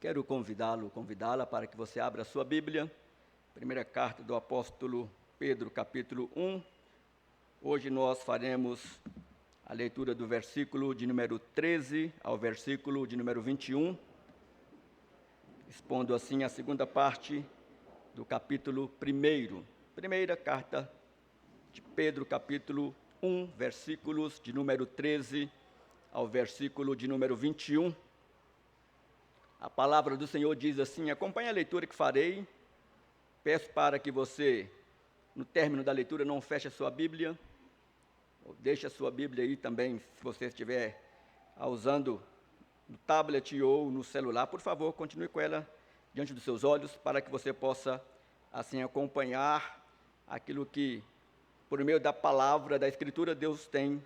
Quero convidá-la para que você abra a sua Bíblia, primeira carta do apóstolo Pedro, capítulo 1. Hoje nós faremos a leitura do versículo de número 13 ao versículo de número 21, expondo assim a segunda parte do capítulo 1. Primeira carta de Pedro, capítulo 1, versículos de número 13 ao versículo de número 21. A palavra do Senhor diz assim: acompanhe a leitura que farei. Peço para que você, no término da leitura, não feche a sua Bíblia, ou deixe a sua Bíblia aí também, se você estiver usando no tablet ou no celular. Por favor, continue com ela diante dos seus olhos, para que você possa, assim, acompanhar aquilo que, por meio da palavra, da Escritura, Deus tem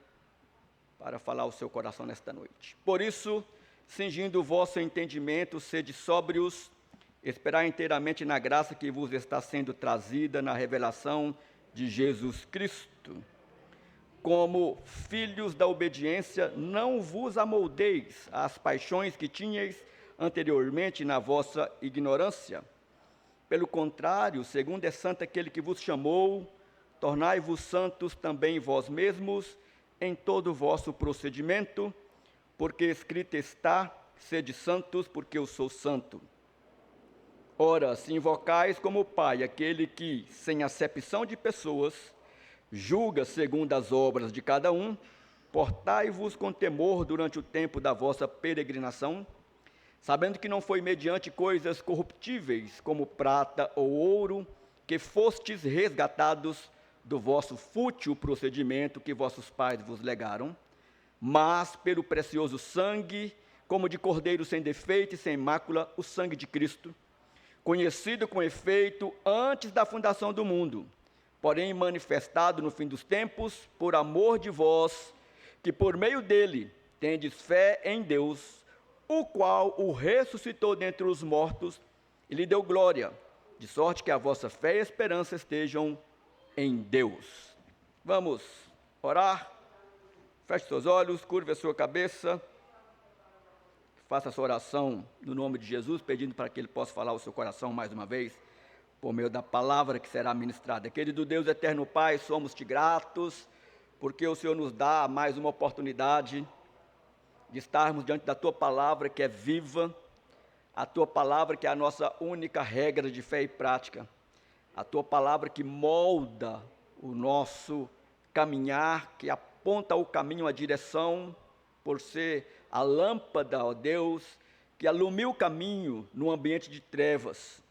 para falar ao seu coração nesta noite. Por isso, cingindo o vosso entendimento, sede sóbrios, esperai inteiramente na graça que vos está sendo trazida na revelação de Jesus Cristo. Como filhos da obediência, não vos amoldeis às paixões que tinhais anteriormente na vossa ignorância. Pelo contrário, segundo é santo aquele que vos chamou, tornai-vos santos também vós mesmos em todo o vosso procedimento, porque escrito está: sede santos, porque eu sou santo. Ora, se invocais como Pai aquele que, sem acepção de pessoas, julga segundo as obras de cada um, portai-vos com temor durante o tempo da vossa peregrinação, sabendo que não foi mediante coisas corruptíveis, como prata ou ouro, que fostes resgatados do vosso fútil procedimento que vossos pais vos legaram, mas pelo precioso sangue, como de cordeiro sem defeito e sem mácula, o sangue de Cristo, conhecido com efeito antes da fundação do mundo, porém manifestado no fim dos tempos, por amor de vós, que por meio dele tendes fé em Deus, o qual o ressuscitou dentre os mortos e lhe deu glória, de sorte que a vossa fé e esperança estejam em Deus. Vamos orar? Feche seus olhos, curve a sua cabeça, faça a sua oração no nome de Jesus, pedindo para que Ele possa falar ao seu coração mais uma vez, por meio da palavra que será ministrada. Querido Deus, eterno Pai, somos-te gratos, porque o Senhor nos dá mais uma oportunidade de estarmos diante da Tua palavra, que é viva, a Tua palavra que é a nossa única regra de fé e prática, a Tua palavra que molda o nosso caminhar, que aponta o caminho, a direção, por ser a lâmpada, ó Deus, que alumia o caminho no ambiente de trevas.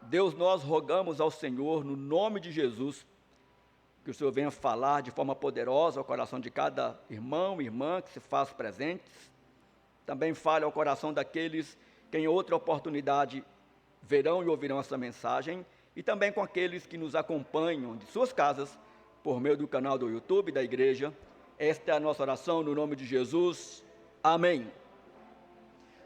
Deus, nós rogamos ao Senhor, no nome de Jesus, que o Senhor venha falar de forma poderosa ao coração de cada irmão e irmã que se faz presentes. Também fale ao coração daqueles que em outra oportunidade verão e ouvirão essa mensagem, e também com aqueles que nos acompanham de suas casas, por meio do canal do YouTube da igreja. Esta é a nossa oração no nome de Jesus. Amém.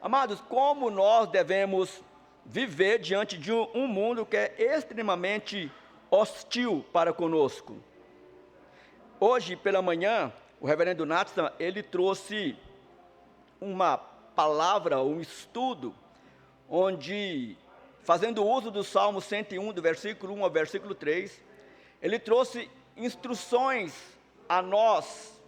Amados, como nós devemos viver diante de um mundo que é extremamente hostil para conosco? Hoje pela manhã, o reverendo Nathan, ele trouxe uma palavra, um estudo, onde, fazendo uso do Salmo 101, do versículo 1 ao versículo 3, ele trouxe instruções a nós,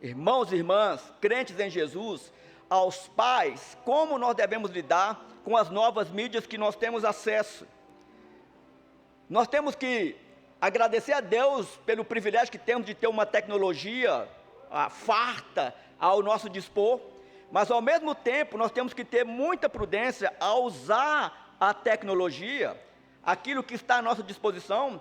irmãos e irmãs, crentes em Jesus, aos pais, como nós devemos lidar com as novas mídias que nós temos acesso. Nós temos que agradecer a Deus pelo privilégio que temos de ter uma tecnologia farta ao nosso dispor, mas ao mesmo tempo nós temos que ter muita prudência ao usar a tecnologia, aquilo que está à nossa disposição,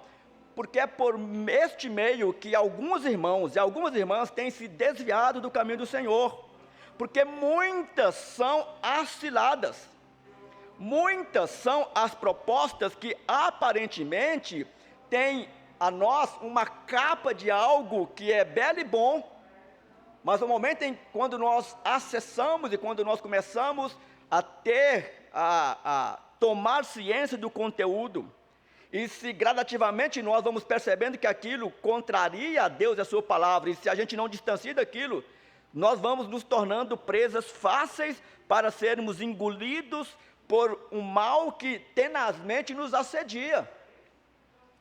porque é por este meio que alguns irmãos e algumas irmãs têm se desviado do caminho do Senhor, porque muitas são as ciladas, muitas são as propostas que aparentemente têm a nós uma capa de algo que é belo e bom, mas no momento em quando nós acessamos e quando nós começamos a tomar ciência do conteúdo, e se gradativamente nós vamos percebendo que aquilo contraria a Deus e a sua palavra, e se a gente não distancia daquilo, nós vamos nos tornando presas fáceis para sermos engolidos por um mal que tenazmente nos assedia.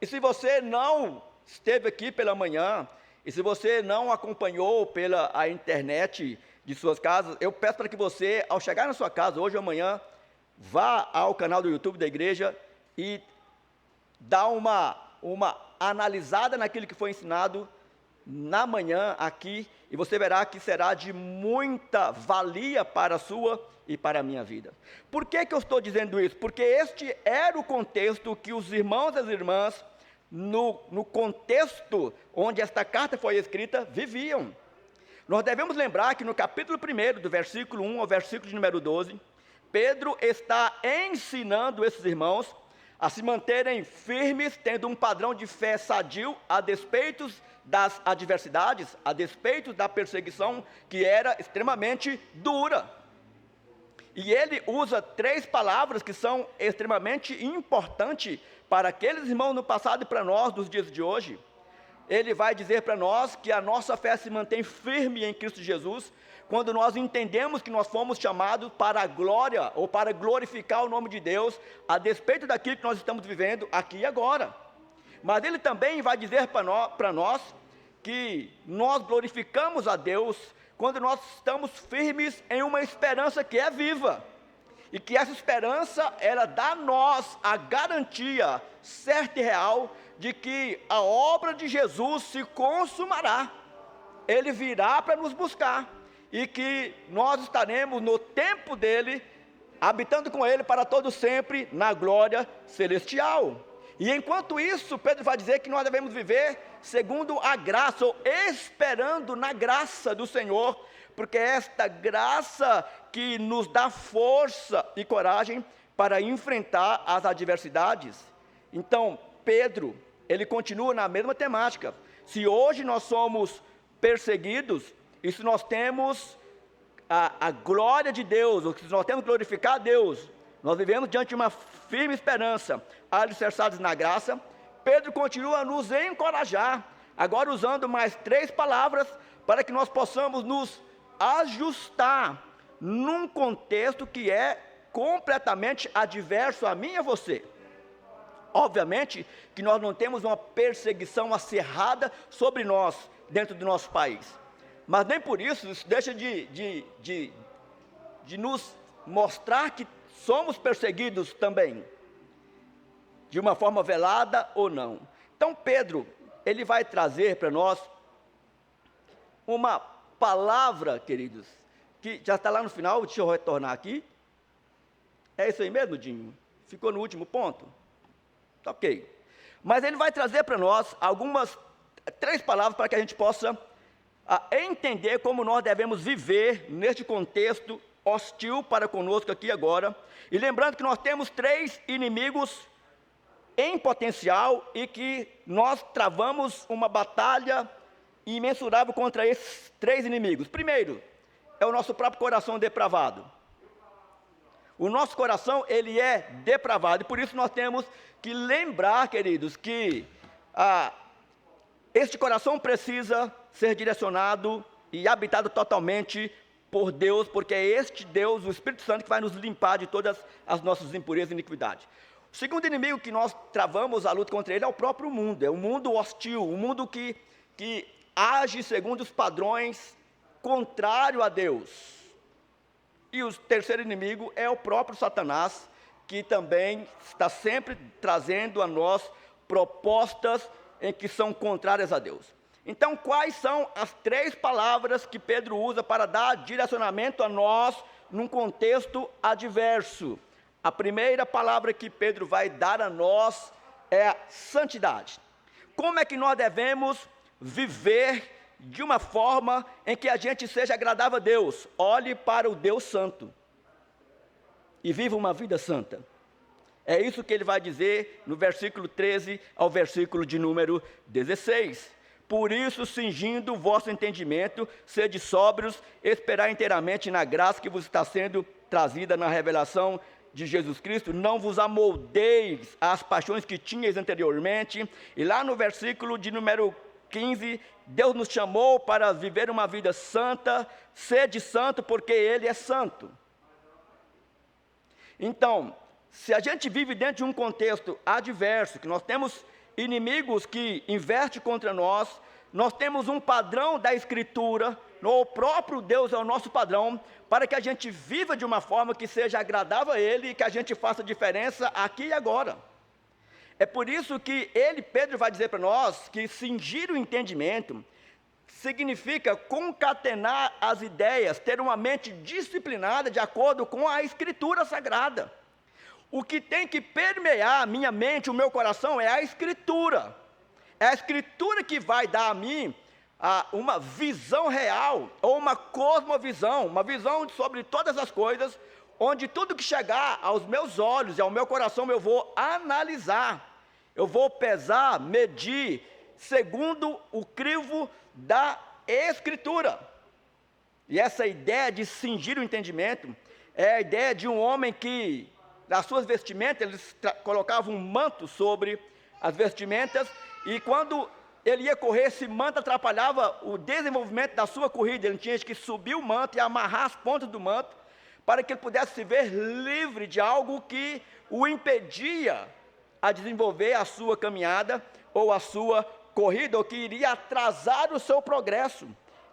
E se você não esteve aqui pela manhã, e se você não acompanhou pela a internet de suas casas, eu peço para que você, ao chegar na sua casa, hoje ou amanhã, vá ao canal do YouTube da igreja e dá uma analisada naquilo que foi ensinado na manhã aqui, e você verá que será de muita valia para a sua e para a minha vida. Por que eu estou dizendo isso? Porque este era o contexto que os irmãos e as irmãs, no contexto onde esta carta foi escrita, viviam. Nós devemos lembrar que no capítulo 1, do versículo 1 ao versículo de número 12, Pedro está ensinando esses irmãos a se manterem firmes, tendo um padrão de fé sadio, a despeito das adversidades, a despeito da perseguição, que era extremamente dura. E ele usa 3 palavras que são extremamente importantes para aqueles irmãos no passado e para nós nos dias de hoje. Ele vai dizer para nós que a nossa fé se mantém firme em Cristo Jesus, quando nós entendemos que nós fomos chamados para a glória, ou para glorificar o nome de Deus, a despeito daquilo que nós estamos vivendo aqui e agora. Mas ele também vai dizer para nós que nós glorificamos a Deus quando nós estamos firmes em uma esperança que é viva, e que essa esperança, ela dá a nós a garantia certa e real de que a obra de Jesus se consumará, ele virá para nos buscar, e que nós estaremos no tempo dele, habitando com ele para todo sempre, na glória celestial. E enquanto isso, Pedro vai dizer que nós devemos viver segundo a graça, ou esperando na graça do Senhor, porque é esta graça que nos dá força e coragem para enfrentar as adversidades. Então, Pedro, ele continua na mesma temática. Se hoje nós somos perseguidos, e se nós temos a glória de Deus, ou se nós temos que glorificar a Deus, nós vivemos diante de uma firme esperança, alicerçados na graça. Pedro continua a nos encorajar, agora usando mais 3 palavras, para que nós possamos nos ajustar num contexto que é completamente adverso a mim e a você. Obviamente que nós não temos uma perseguição acirrada sobre nós, dentro do nosso país, mas nem por isso deixa de nos mostrar que somos perseguidos também, de uma forma velada ou não. Então Pedro, ele vai trazer para nós uma palavra, queridos, que já está lá no final. Deixa eu retornar aqui. É isso aí mesmo, Dinho? Ficou no último ponto? Tá ok. Mas ele vai trazer para nós algumas 3 palavras para que a gente possa entender como nós devemos viver neste contexto hostil para conosco aqui agora. E lembrando que nós temos 3 inimigos em potencial, e que nós travamos uma batalha imensurável contra esses 3 inimigos. Primeiro, é o nosso próprio coração depravado. O nosso coração, ele é depravado, e por isso nós temos que lembrar, queridos, que este coração precisa ser direcionado e habitado totalmente por Deus, porque é este Deus, o Espírito Santo, que vai nos limpar de todas as nossas impurezas e iniquidades. O segundo inimigo que nós travamos a luta contra ele é o próprio mundo, é um mundo hostil, um mundo que age segundo os padrões contrário a Deus. E o terceiro inimigo é o próprio Satanás, que também está sempre trazendo a nós propostas em que são contrárias a Deus. Então, quais são as 3 palavras que Pedro usa para dar direcionamento a nós num contexto adverso? A primeira palavra que Pedro vai dar a nós é a santidade. Como é que nós devemos viver de uma forma em que a gente seja agradável a Deus? Olhe para o Deus Santo e viva uma vida santa. É isso que ele vai dizer no versículo 13 ao versículo de número 16. Por isso, cingindo o vosso entendimento, sede sóbrios, esperar inteiramente na graça que vos está sendo trazida na revelação de Jesus Cristo. Não vos amoldeis às paixões que tinhais anteriormente. E lá no versículo de número 15, Deus nos chamou para viver uma vida santa, sede santo porque Ele é santo. Então, se a gente vive dentro de um contexto adverso, que nós temos inimigos que investem contra nós, nós temos um padrão da Escritura, o próprio Deus é o nosso padrão, para que a gente viva de uma forma que seja agradável a Ele e que a gente faça diferença aqui e agora. É por isso que Pedro vai dizer para nós que cingir o entendimento significa concatenar as ideias, ter uma mente disciplinada de acordo com a Escritura Sagrada. O que tem que permear a minha mente, o meu coração, é a Escritura. É a Escritura que vai dar a mim uma visão real, ou uma cosmovisão, uma visão sobre todas as coisas, onde tudo que chegar aos meus olhos e ao meu coração eu vou analisar, eu vou pesar, medir, segundo o crivo da Escritura. E essa ideia de cingir o entendimento é a ideia de um homem que, nas suas vestimentas, eles colocavam um manto sobre as vestimentas, e quando ele ia correr, esse manto atrapalhava o desenvolvimento da sua corrida. Ele tinha que subir o manto e amarrar as pontas do manto, para que ele pudesse se ver livre de algo que o impedia a desenvolver a sua caminhada, ou a sua corrida, ou que iria atrasar o seu progresso.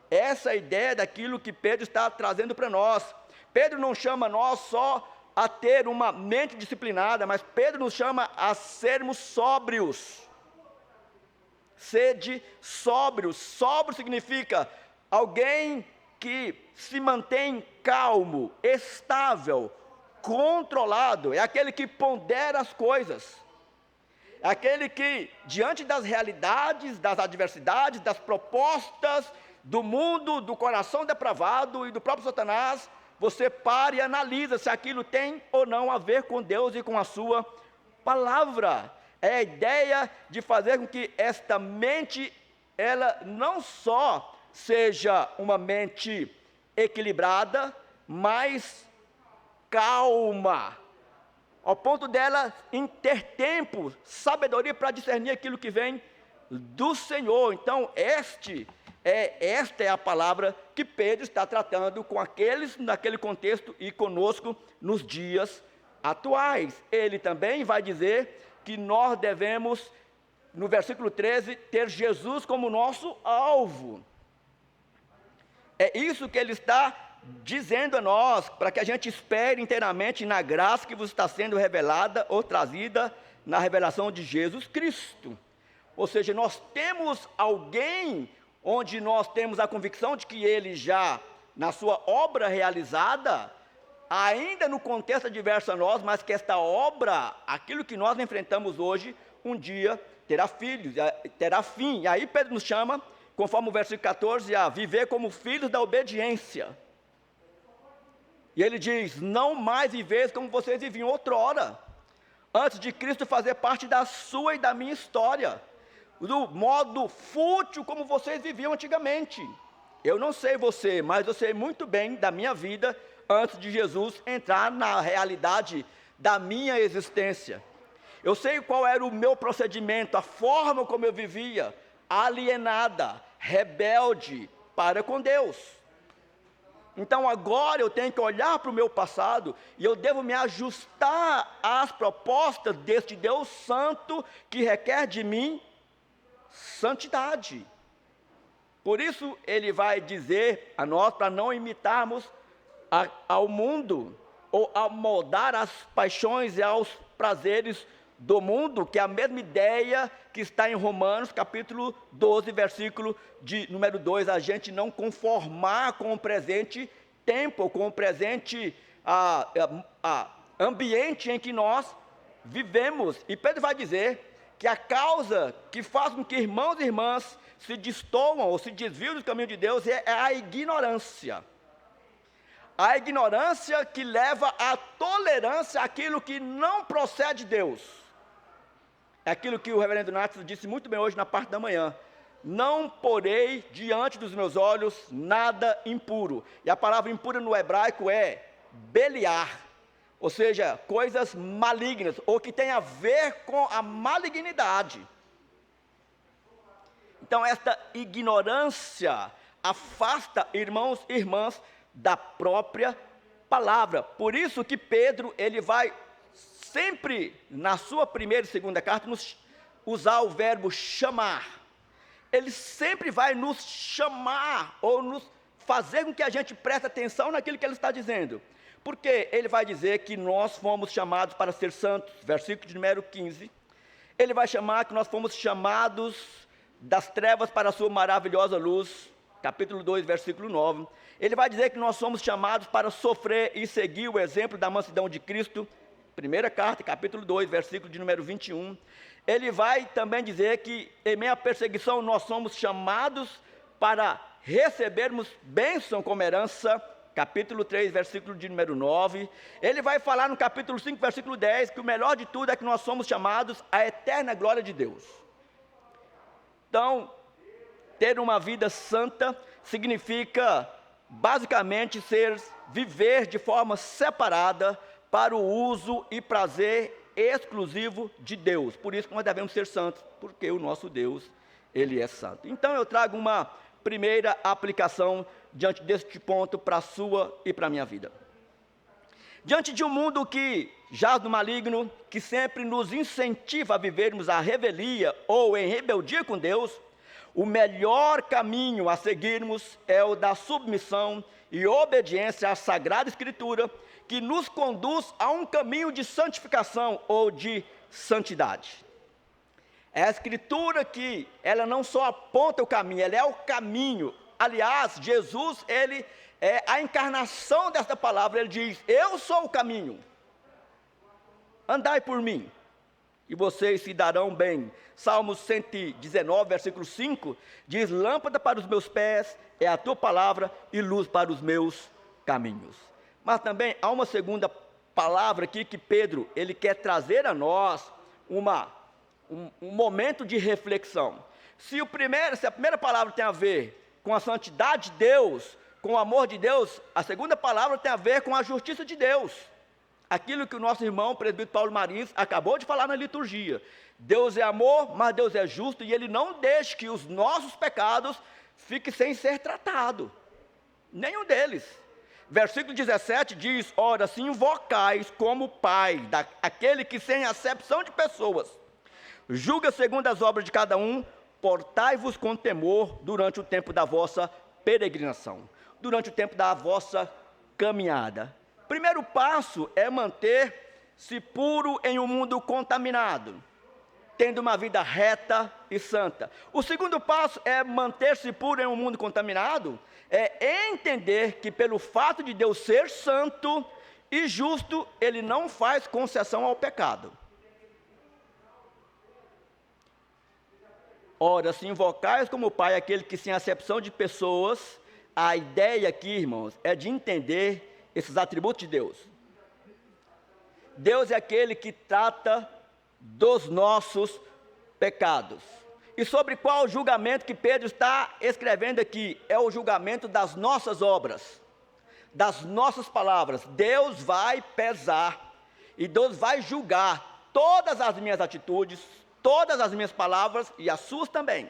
Essa é a ideia daquilo que Pedro está trazendo para nós. Pedro não chama nós só a ter uma mente disciplinada, mas Pedro nos chama a sermos sóbrios. Sede sóbrio. Sóbrio significa alguém que se mantém calmo, estável, controlado. É aquele que pondera as coisas. É aquele que, diante das realidades, das adversidades, das propostas do mundo, do coração depravado e do próprio Satanás, você para e analisa se aquilo tem ou não a ver com Deus e com a sua palavra. É a ideia de fazer com que esta mente, ela não só seja uma mente equilibrada, mas calma, ao ponto dela em ter tempo, sabedoria para discernir aquilo que vem do Senhor. Então, esta é a palavra que Pedro está tratando com aqueles naquele contexto e conosco nos dias atuais. Ele também vai dizer que nós devemos, no versículo 13, ter Jesus como nosso alvo. É isso que ele está dizendo a nós, para que a gente espere inteiramente na graça que vos está sendo revelada ou trazida na revelação de Jesus Cristo. Ou seja, nós temos alguém onde nós temos a convicção de que ele já, na sua obra realizada, ainda no contexto adverso a nós, mas que esta obra, aquilo que nós enfrentamos hoje, um dia terá filhos, terá fim. E aí Pedro nos chama, conforme o versículo 14, a viver como filhos da obediência. E ele diz, não mais viveis como vocês viviam outrora, antes de Cristo fazer parte da sua e da minha história, do modo fútil como vocês viviam antigamente. Eu não sei você, mas eu sei muito bem da minha vida, antes de Jesus entrar na realidade da minha existência. Eu sei qual era o meu procedimento, a forma como eu vivia, alienada, rebelde para com Deus. Então agora eu tenho que olhar para o meu passado e eu devo me ajustar às propostas deste Deus Santo que requer de mim santidade. Por isso ele vai dizer a nós para não imitarmos ao mundo, ou a moldar as paixões e aos prazeres do mundo, que é a mesma ideia que está em Romanos, capítulo 12, versículo de número 2, a gente não conformar com o presente tempo, com o presente ambiente em que nós vivemos. E Pedro vai dizer que a causa que faz com que irmãos e irmãs se destoam ou se desviam do caminho de Deus é a ignorância. A ignorância que leva à tolerância àquilo que não procede de Deus. É aquilo que o reverendo Nath disse muito bem hoje na parte da manhã. Não porei diante dos meus olhos nada impuro. E a palavra impura no hebraico é beliar. Ou seja, coisas malignas, ou que tem a ver com a malignidade. Então, esta ignorância afasta irmãos e irmãs da própria palavra. Por isso que Pedro, ele vai sempre, na sua primeira e segunda carta, nos usar o verbo chamar. Ele sempre vai nos chamar, ou nos fazer com que a gente preste atenção naquilo que ele está dizendo. Porque ele vai dizer que nós fomos chamados para ser santos, versículo de número 15. Ele vai chamar que nós fomos chamados das trevas para a sua maravilhosa luz, capítulo 2, versículo 9. Ele vai dizer que nós somos chamados para sofrer e seguir o exemplo da mansidão de Cristo, primeira carta, capítulo 2, versículo de número 21. Ele vai também dizer que em meio à perseguição nós somos chamados para recebermos bênção como herança, capítulo 3, versículo de número 9. Ele vai falar no capítulo 5, versículo 10, que o melhor de tudo é que nós somos chamados à eterna glória de Deus. Então, ter uma vida santa significa, basicamente, viver de forma separada para o uso e prazer exclusivo de Deus. Por isso que nós devemos ser santos, porque o nosso Deus, Ele é santo. Então, eu trago uma primeira aplicação diante deste ponto para a sua e para a minha vida. Diante de um mundo que jaz no maligno, que sempre nos incentiva a vivermos a revelia ou em rebeldia com Deus, o melhor caminho a seguirmos é o da submissão e obediência à Sagrada Escritura, que nos conduz a um caminho de santificação ou de santidade. É a Escritura que ela não só aponta o caminho, ela é o caminho. Aliás, Jesus, ele é a encarnação desta palavra. Ele diz: eu sou o caminho, andai por mim, e vocês se darão bem. Salmos 119, versículo 5, diz: lâmpada para os meus pés é a tua palavra e luz para os meus caminhos. Mas também há uma segunda palavra aqui que Pedro, ele quer trazer a nós um momento de reflexão. Se a primeira palavra tem a ver com a santidade de Deus, com o amor de Deus, a segunda palavra tem a ver com a justiça de Deus. Aquilo que o nosso irmão, o presbítero Paulo Marins, acabou de falar na liturgia. Deus é amor, mas Deus é justo, e Ele não deixa que os nossos pecados fiquem sem ser tratados. Nenhum deles. Versículo 17 diz: ora, se invocais como Pai, aquele que sem acepção de pessoas, julga segundo as obras de cada um, portai-vos com temor durante o tempo da vossa peregrinação, durante o tempo da vossa caminhada. Primeiro passo é manter-se puro em um mundo contaminado, tendo uma vida reta e santa. O segundo passo é manter-se puro em um mundo contaminado, é entender que pelo fato de Deus ser santo e justo, Ele não faz concessão ao pecado. Ora, se invocais como Pai aquele que sem acepção de pessoas, a ideia aqui, irmãos, é de entender esses atributos de Deus. Deus é aquele que trata dos nossos pecados. E sobre qual julgamento que Pedro está escrevendo aqui? É o julgamento das nossas obras, das nossas palavras. Deus vai pesar e Deus vai julgar todas as minhas atitudes, todas as minhas palavras e as suas também.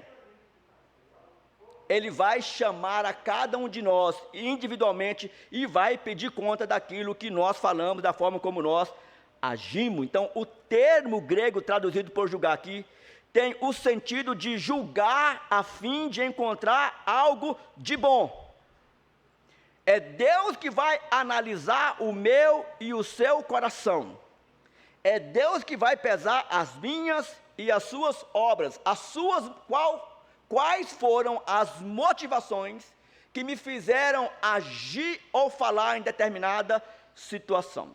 Ele vai chamar a cada um de nós individualmente e vai pedir conta daquilo que nós falamos, da forma como nós agimos. Então, o termo grego traduzido por julgar aqui tem o sentido de julgar a fim de encontrar algo de bom. É Deus que vai analisar o meu e o seu coração. É Deus que vai pesar as minhas e as suas obras, quais foram as motivações que me fizeram agir ou falar em determinada situação.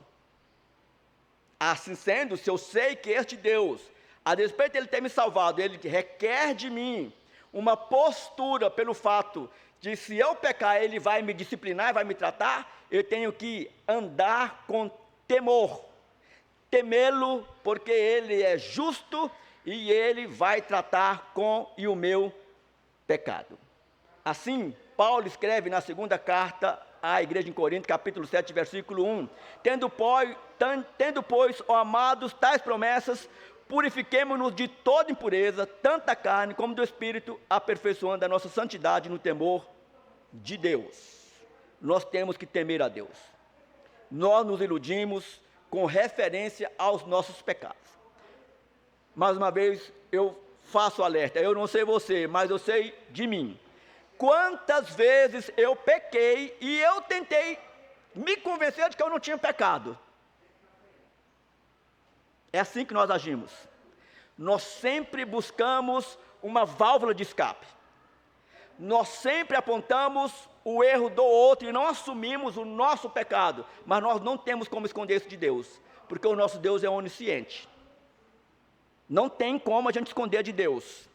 Assim sendo, se eu sei que este Deus, a despeito de Ele ter me salvado, Ele requer de mim uma postura pelo fato de, se eu pecar, Ele vai me disciplinar e vai me tratar, eu tenho que andar com temor, temê-lo, porque Ele é justo e Ele vai tratar com o meu pecado. Assim, Paulo escreve na segunda carta à igreja em Corinto, capítulo 7, versículo 1, tendo, pois, ó amados, tais promessas, purifiquemo-nos de toda impureza, tanto da carne como do espírito, aperfeiçoando a nossa santidade no temor de Deus. Nós temos que temer a Deus. Nós nos iludimos com referência aos nossos pecados. Mais uma vez, eu faço alerta, eu não sei você, mas eu sei de mim. Quantas vezes eu pequei e eu tentei me convencer de que eu não tinha pecado. É assim que nós agimos. Nós sempre buscamos uma válvula de escape. Nós sempre apontamos o erro do outro e não assumimos o nosso pecado. Mas nós não temos como esconder isso de Deus, porque o nosso Deus é onisciente. Não tem como a gente esconder de Deus.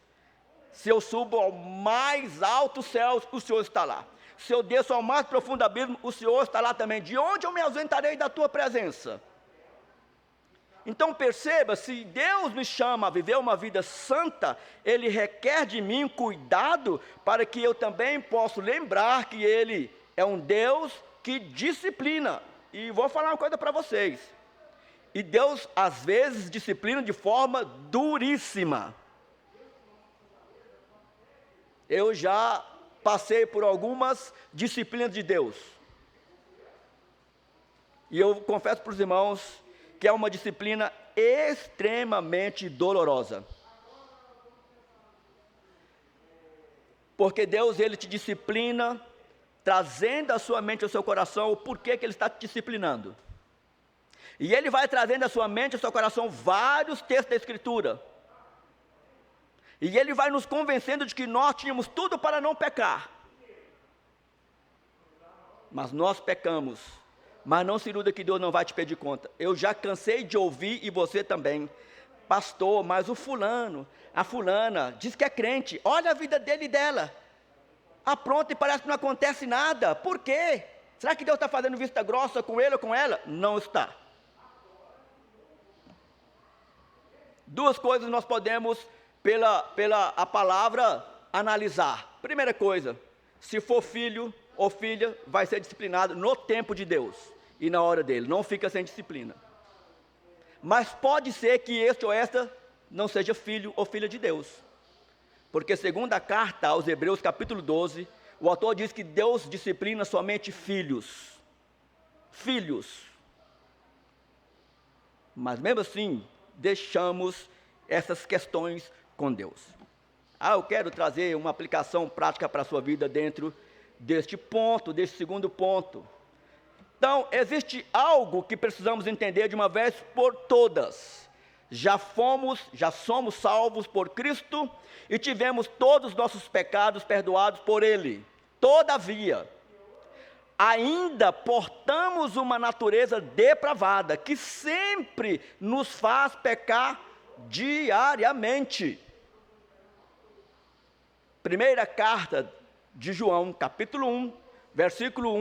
Se eu subo ao mais alto céu, o Senhor está lá. Se eu desço ao mais profundo abismo, o Senhor está lá também. De onde eu me ausentarei da tua presença? Então perceba, se Deus me chama a viver uma vida santa, Ele requer de mim cuidado para que eu também possa lembrar que Ele é um Deus que disciplina. E vou falar uma coisa para vocês. E Deus às vezes disciplina de forma duríssima. Eu já passei por algumas disciplinas de Deus. E eu confesso para os irmãos que é uma disciplina extremamente dolorosa. Porque Deus, Ele te disciplina, trazendo à sua mente, ao seu coração, o porquê que Ele está te disciplinando. E Ele vai trazendo à sua mente, ao seu coração, vários textos da Escritura. E Ele vai nos convencendo de que nós tínhamos tudo para não pecar. Mas nós pecamos. Mas não se iluda que Deus não vai te pedir conta. Eu já cansei de ouvir, e você também. Pastor, mas o fulano, a fulana, diz que é crente. Olha a vida dele e dela. Apronta e parece que não acontece nada. Por quê? Será que Deus está fazendo vista grossa com ele ou com ela? Não está. Duas coisas nós podemos, pela a palavra, analisar. Primeira coisa, se for filho ou filha, vai ser disciplinado no tempo de Deus e na hora dele, não fica sem disciplina. Mas pode ser que este ou esta não seja filho ou filha de Deus, porque segundo a carta aos Hebreus capítulo 12, o autor diz que Deus disciplina somente filhos, mas mesmo assim, deixamos essas questões com Deus. Eu quero trazer uma aplicação prática para a sua vida dentro deste ponto, deste segundo ponto. Então, existe algo que precisamos entender de uma vez por todas. Já somos salvos por Cristo e tivemos todos os nossos pecados perdoados por Ele. Todavia, ainda portamos uma natureza depravada que sempre nos faz pecar diariamente. Primeira carta de João, capítulo 1, versículo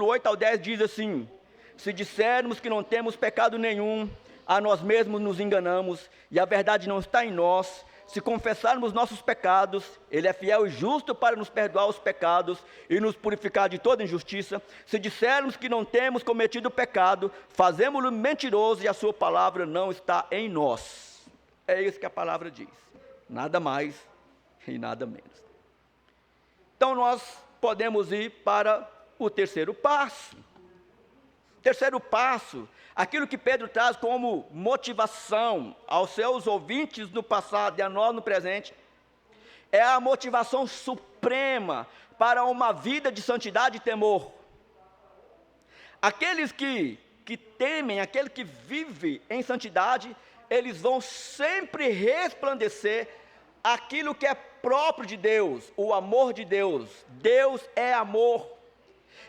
8 ao 10 diz assim: se dissermos que não temos pecado nenhum, a nós mesmos nos enganamos, e a verdade não está em nós. Se confessarmos nossos pecados, Ele é fiel e justo para nos perdoar os pecados e nos purificar de toda injustiça. Se dissermos que não temos cometido pecado, fazemos-lo mentiroso e a sua palavra não está em nós. É isso que a palavra diz, nada mais e nada menos. Então nós podemos ir para o terceiro passo. Terceiro passo, aquilo que Pedro traz como motivação aos seus ouvintes no passado e a nós no presente, é a motivação suprema para uma vida de santidade e temor. Aqueles que temem, aquele que vive em santidade, eles vão sempre resplandecer aquilo que é próprio de Deus, o amor de Deus. Deus é amor.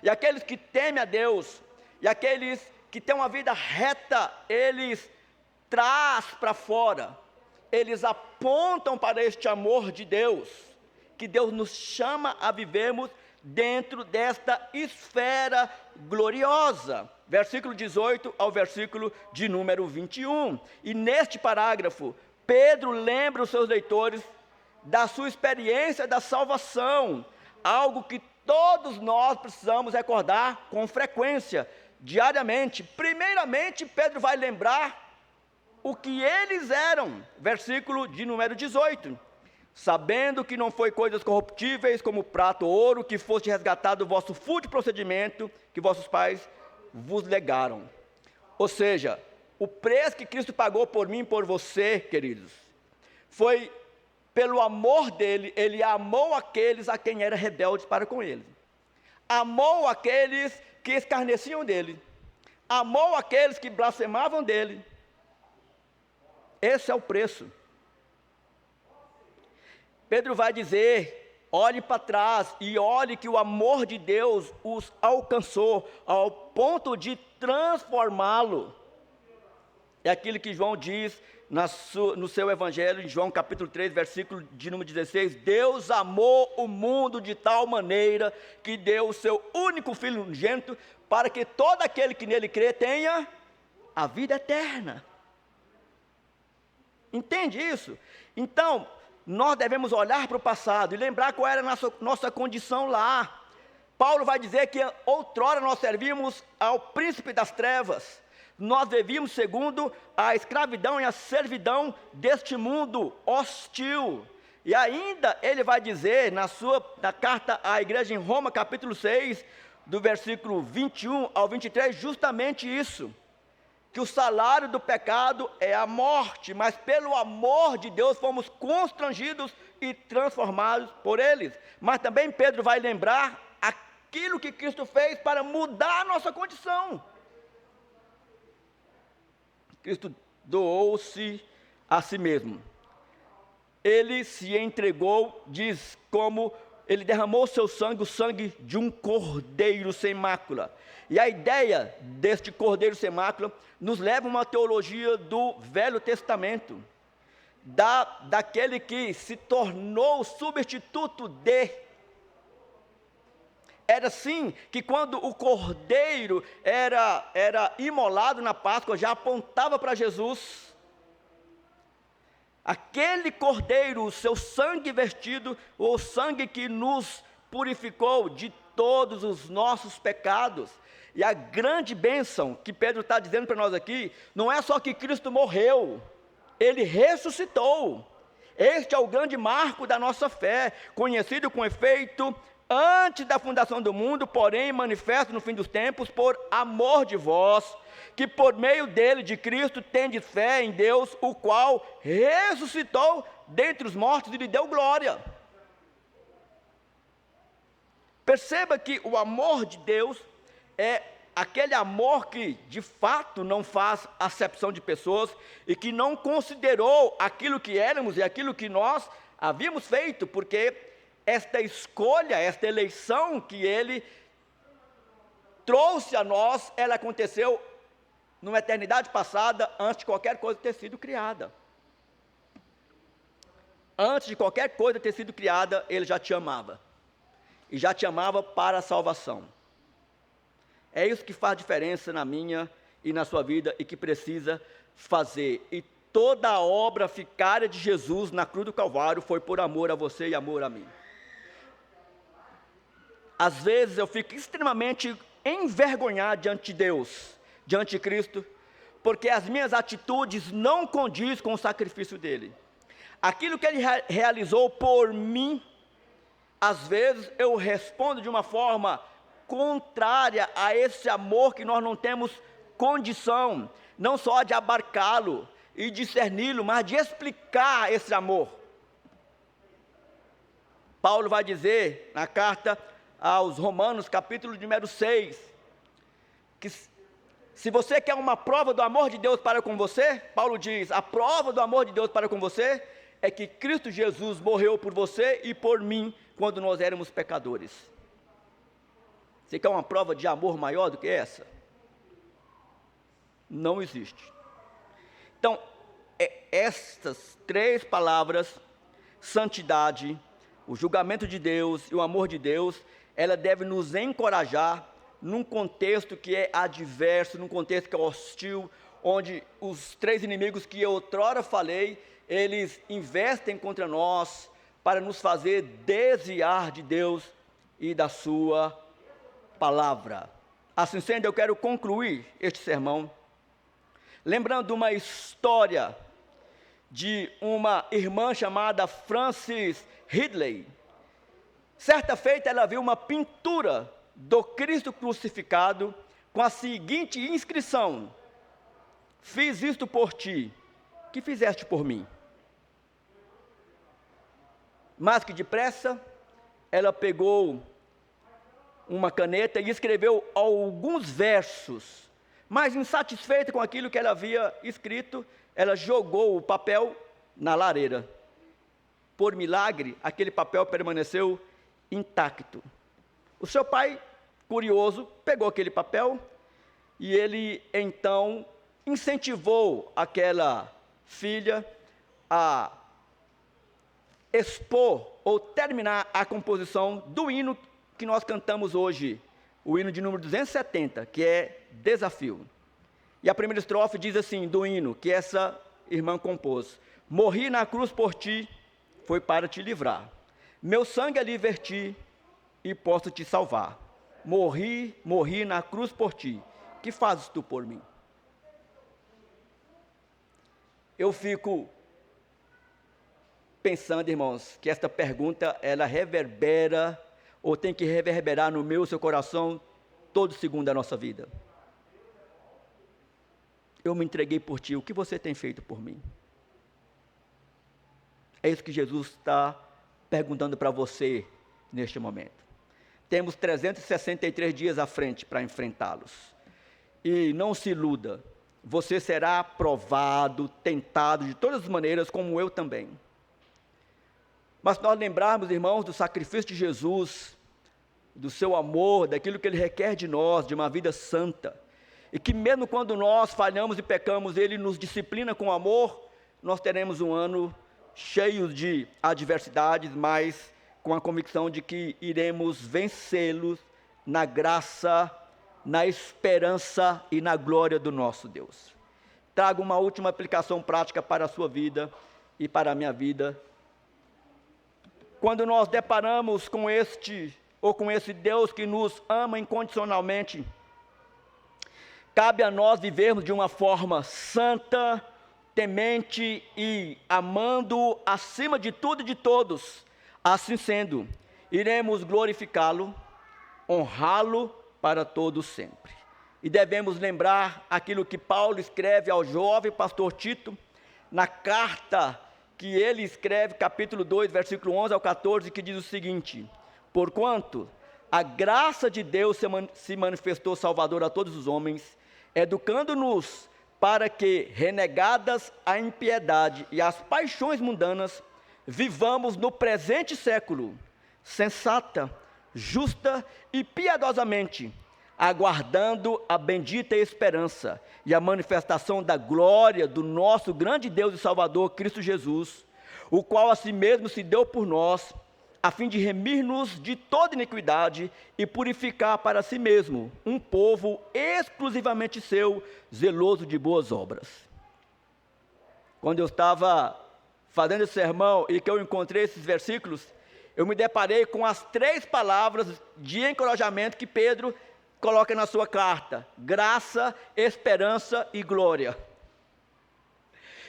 E aqueles que temem a Deus, e aqueles que têm uma vida reta, eles trazem para fora, eles apontam para este amor de Deus, que Deus nos chama a vivermos dentro desta esfera gloriosa. Versículo 18 ao versículo de número 21. E neste parágrafo, Pedro lembra os seus leitores da sua experiência da salvação, algo que todos nós precisamos recordar com frequência, diariamente. Primeiramente, Pedro vai lembrar o que eles eram. Versículo de número 18. Sabendo que não foi coisas corruptíveis como prata ou ouro, que foste resgatado o vosso fútil procedimento, que vossos pais vos legaram. Ou seja, o preço que Cristo pagou por mim e por você, queridos, foi pelo amor dele. Ele amou aqueles a quem era rebeldes para com ele. Amou aqueles que escarneciam dele. Amou aqueles que blasfemavam dele. Esse é o preço. Pedro vai dizer, olhe para trás e olhe que o amor de Deus os alcançou ao ponto de transformá-lo. É aquilo que João diz no seu evangelho, em João capítulo 3, versículo de número 16, Deus amou o mundo de tal maneira que deu o seu único Filho unigênito para que todo aquele que nele crê tenha a vida eterna. Entende isso? Então, nós devemos olhar para o passado e lembrar qual era a nossa condição lá. Paulo vai dizer que outrora nós servíamos ao príncipe das trevas. Nós vivíamos segundo a escravidão e a servidão deste mundo hostil. E ainda ele vai dizer na carta à igreja em Roma, capítulo 6, do versículo 21 ao 23, justamente isso. Que o salário do pecado é a morte, mas pelo amor de Deus fomos constrangidos e transformados por eles. Mas também Pedro vai lembrar aquilo que Cristo fez para mudar a nossa condição. Cristo doou-se a si mesmo. Ele se entregou, diz como ele derramou o seu sangue, o sangue de um cordeiro sem mácula. E a ideia deste cordeiro sem mácula nos leva a uma teologia do Velho Testamento, daquele que se tornou substituto de. Era assim que quando o cordeiro era imolado na Páscoa, já apontava para Jesus. Aquele cordeiro, o seu sangue vertido, o sangue que nos purificou de todos os nossos pecados. E a grande bênção que Pedro está dizendo para nós aqui, não é só que Cristo morreu, ele ressuscitou. Este é o grande marco da nossa fé, conhecido com efeito antes da fundação do mundo, porém manifesto no fim dos tempos, por amor de vós, que por meio dele, de Cristo, tendes fé em Deus, o qual ressuscitou dentre os mortos e lhe deu glória. Perceba que o amor de Deus é aquele amor que, de fato, não faz acepção de pessoas e que não considerou aquilo que éramos e aquilo que nós havíamos feito, porque esta escolha, esta eleição que Ele trouxe a nós, ela aconteceu numa eternidade passada, antes de qualquer coisa ter sido criada. Antes de qualquer coisa ter sido criada, Ele já te amava. E já te amava para a salvação. É isso que faz diferença na minha e na sua vida e que precisa fazer. E toda a obra vicária de Jesus na cruz do Calvário foi por amor a você e amor a mim. Às vezes eu fico extremamente envergonhado diante de Deus, diante de Cristo, porque as minhas atitudes não condizem com o sacrifício dele. Aquilo que ele realizou por mim, às vezes eu respondo de uma forma contrária a esse amor que nós não temos condição, não só de abarcá-lo e discerni-lo, mas de explicar esse amor. Paulo vai dizer na carta aos Romanos, capítulo número 6, que se você quer uma prova do amor de Deus para com você, Paulo diz, a prova do amor de Deus para com você é que Cristo Jesus morreu por você e por mim, quando nós éramos pecadores. Você quer uma prova de amor maior do que essa? Não existe. Então, estas três palavras, santidade, o julgamento de Deus e o amor de Deus, ela deve nos encorajar num contexto que é adverso, num contexto que é hostil, onde os três inimigos que eu outrora falei, eles investem contra nós para nos fazer desviar de Deus e da sua palavra. Assim sendo, eu quero concluir este sermão lembrando uma história de uma irmã chamada Frances Ridley. Certa feita ela viu uma pintura do Cristo crucificado com a seguinte inscrição: fiz isto por ti, que fizeste por mim? Mais que depressa, ela pegou uma caneta e escreveu alguns versos, mas insatisfeita com aquilo que ela havia escrito, ela jogou o papel na lareira. Por milagre, aquele papel permaneceu intacto. O seu pai, curioso, pegou aquele papel e ele então incentivou aquela filha a expor ou terminar a composição do hino que nós cantamos hoje, o hino de número 270, que é Desafio. E a primeira estrofe diz assim, do hino, que essa irmã compôs: morri na cruz por ti, foi para te livrar. Meu sangue ali verti e posso te salvar. Morri na cruz por ti, que fazes tu por mim? Eu fico pensando, irmãos, que esta pergunta, ela reverbera, ou tem que reverberar no meu, seu coração, todo segundo da nossa vida. Eu me entreguei por ti, o que você tem feito por mim? É isso que Jesus está perguntando para você neste momento. Temos 363 dias à frente para enfrentá-los. E não se iluda, você será provado, tentado de todas as maneiras, como eu também. Mas se nós lembrarmos, irmãos, do sacrifício de Jesus, do seu amor, daquilo que Ele requer de nós, de uma vida santa, e que mesmo quando nós falhamos e pecamos, Ele nos disciplina com amor, nós teremos um ano cheio de adversidades, mas com a convicção de que iremos vencê-los na graça, na esperança e na glória do nosso Deus. Trago uma última aplicação prática para a sua vida e para a minha vida. Quando nós deparamos com esse Deus que nos ama incondicionalmente, cabe a nós vivermos de uma forma santa, temente e amando acima de tudo e de todos. Assim sendo, iremos glorificá-lo, honrá-lo para todo sempre. E devemos lembrar aquilo que Paulo escreve ao jovem pastor Tito, na carta que ele escreve, capítulo 2, versículo 11 ao 14, que diz o seguinte: porquanto a graça de Deus se manifestou salvadora a todos os homens, educando-nos para que, renegadas a impiedade e as paixões mundanas, vivamos no presente século, sensata, justa e piedosamente, aguardando a bendita esperança e a manifestação da glória do nosso grande Deus e Salvador, Cristo Jesus, o qual a si mesmo se deu por nós, a fim de remir-nos de toda iniquidade e purificar para si mesmo um povo exclusivamente seu, zeloso de boas obras. Quando eu estava fazendo esse sermão e que eu encontrei esses versículos, eu me deparei com as 3 palavras de encorajamento que Pedro coloca na sua carta: graça, esperança e glória.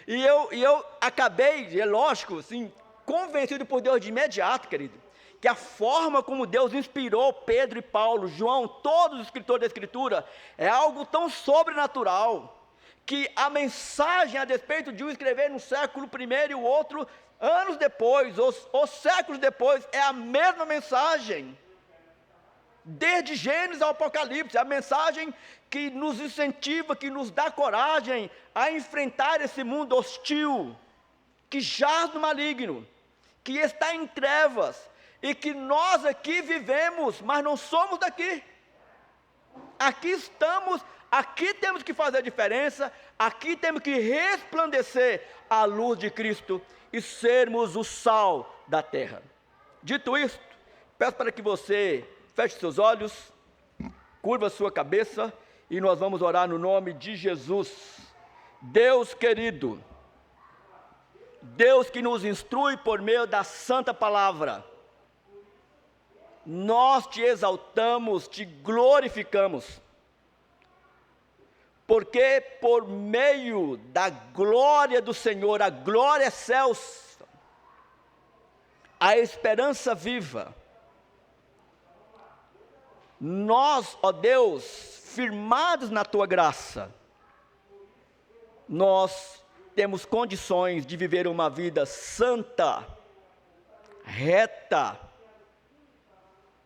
E eu acabei, é lógico, assim, convencido por Deus de imediato, querido, que a forma como Deus inspirou Pedro e Paulo, João, todos os escritores da Escritura, é algo tão sobrenatural, que a mensagem a despeito de um escrever no século I e o outro anos depois, ou séculos depois, é a mesma mensagem. Desde Gênesis ao Apocalipse, a mensagem que nos incentiva, que nos dá coragem a enfrentar esse mundo hostil, que jaz no maligno, que está em trevas, e que nós aqui vivemos, mas não somos daqui. Aqui estamos, aqui temos que fazer a diferença, aqui temos que resplandecer a luz de Cristo e sermos o sal da terra. Dito isto, peço para que você feche seus olhos, curva sua cabeça e nós vamos orar no nome de Jesus. Deus querido, Deus que nos instrui por meio da santa palavra, nós te exaltamos, te glorificamos, porque por meio da glória do Senhor, a glória excelsa, a esperança viva, nós, ó Deus, firmados na tua graça, nós temos condições de viver uma vida santa, reta,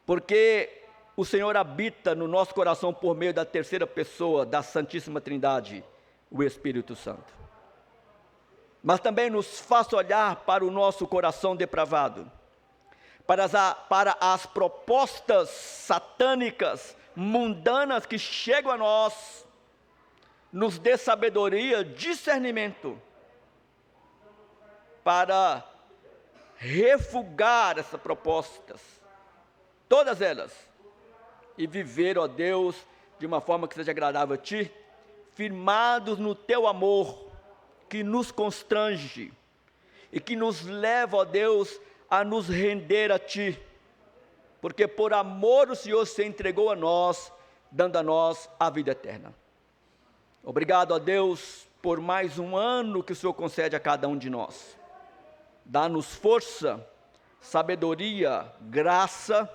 porque o Senhor habita no nosso coração por meio da terceira pessoa da Santíssima Trindade, o Espírito Santo. Mas também nos faz olhar para o nosso coração depravado, para as propostas satânicas, mundanas que chegam a nós, nos dê sabedoria, discernimento, para refugar essas propostas, todas elas, e viver, ó Deus, de uma forma que seja agradável a Ti, firmados no Teu amor, que nos constrange, e que nos leva, ó Deus, a nos render a Ti, porque por amor o Senhor se entregou a nós, dando a nós a vida eterna. Obrigado, ó Deus, por mais um ano que o Senhor concede a cada um de nós. Dá-nos força, sabedoria, graça,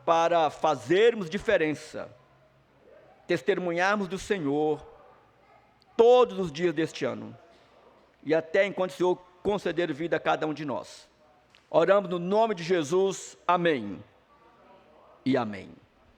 para fazermos diferença, testemunharmos do Senhor todos os dias deste ano, e até enquanto o Senhor conceder vida a cada um de nós. Oramos no nome de Jesus, amém e amém.